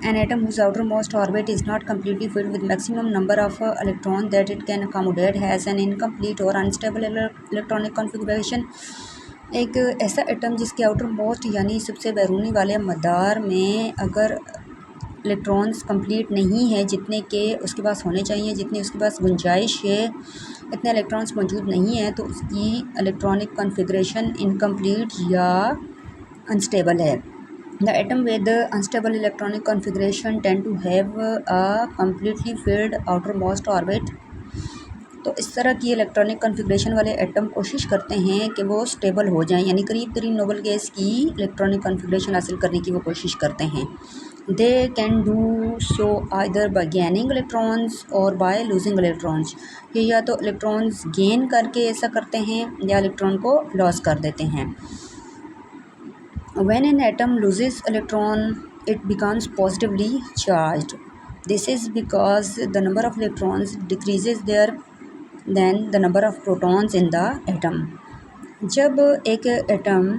An atom whose outermost orbit is not completely filled with maximum number of electrons that it can accommodate has an incomplete or unstable electronic configuration. एक ऐसा atom जिसके outer most यानी सबसे बैरूनी वाले मदार में अगर electrons complete नहीं है, जितने के उसके पास होने चाहिए, जितनी उसके पास गुंजाइश है, इतने इलेक्ट्रॉन्स मौजूद नहीं है, तो उसकी इलेक्ट्रॉनिक कॉन्फ़िगरेशन इनकम्प्लीट या अनस्टेबल है. The atom with unstable electronic configuration tend to have a completely filled outermost orbit. तो इस तरह की इलेक्ट्रॉनिक कॉन्फ़िगरेशन वाले एटम कोशिश करते हैं कि वो स्टेबल हो जाएं, यानी करीब करीब नोबल गैस की इलेक्ट्रॉनिक कॉन्फ़िगरेशन हासिल करने की वो कोशिश करते हैं. They can do so either bye gaining electrons और बाय लूजिंग इलेक्ट्रॉन्स. ये या तो इलेक्ट्रॉन्स गेन करके ऐसा करते हैं या इलेक्ट्रॉन को लॉस कर देते हैं. When an atom loses electron, it becomes positively charged. This is because the number of electrons decreases there than the number of protons in the atom. जब एक एटम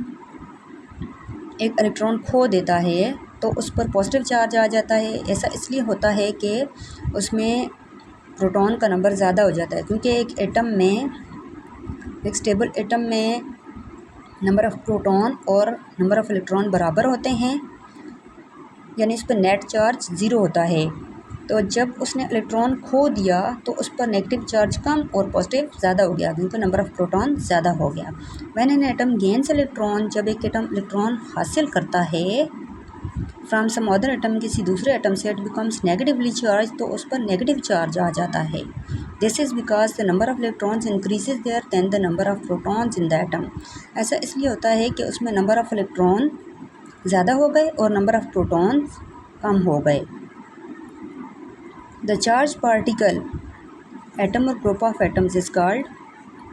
एक इलेक्ट्रॉन खो देता है तो उस पर पॉजिटिव चार्ज आ जाता है. ऐसा इसलिए होता है कि उसमें प्रोटॉन का नंबर ज़्यादा हो जाता है, क्योंकि एक एटम में, एक स्टेबल एटम में नंबर ऑफ़ प्रोटॉन और नंबर ऑफ़ इलेक्ट्रॉन बराबर होते हैं, यानी इस पर नेट चार्ज ज़ीरो होता है. तो जब उसने इलेक्ट्रॉन खो दिया तो उस पर नेगेटिव चार्ज कम और पॉजिटिव ज़्यादा हो गया, क्योंकि नंबर ऑफ़ प्रोटॉन ज़्यादा हो गया. When an atom gains electron, जब एक एटम इलेक्ट्रॉन हासिल करता है फ्राम सम अदर एटम, किसी दूसरे एटम से, इट बिकम्स नेगेटिवली चार्ज, तो उस पर नेगेटिव चार्ज आ जाता है. This is because the number of electrons increases there than the number of protons in the atom. ऐसा इसलिए होता है कि उसमें नंबर ऑफ़ इलेक्ट्रॉन ज़्यादा हो गए और नंबर ऑफ़ प्रोटॉन्स कम हो गए. द चार्ज पार्टिकल एटम और group of atoms is called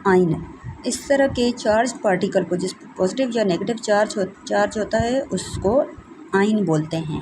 आइन. इस तरह के चार्ज पार्टिकल को, जिस पॉजिटिव या नेगेटिव चार्ज होता है, उसको आइन बोलते हैं.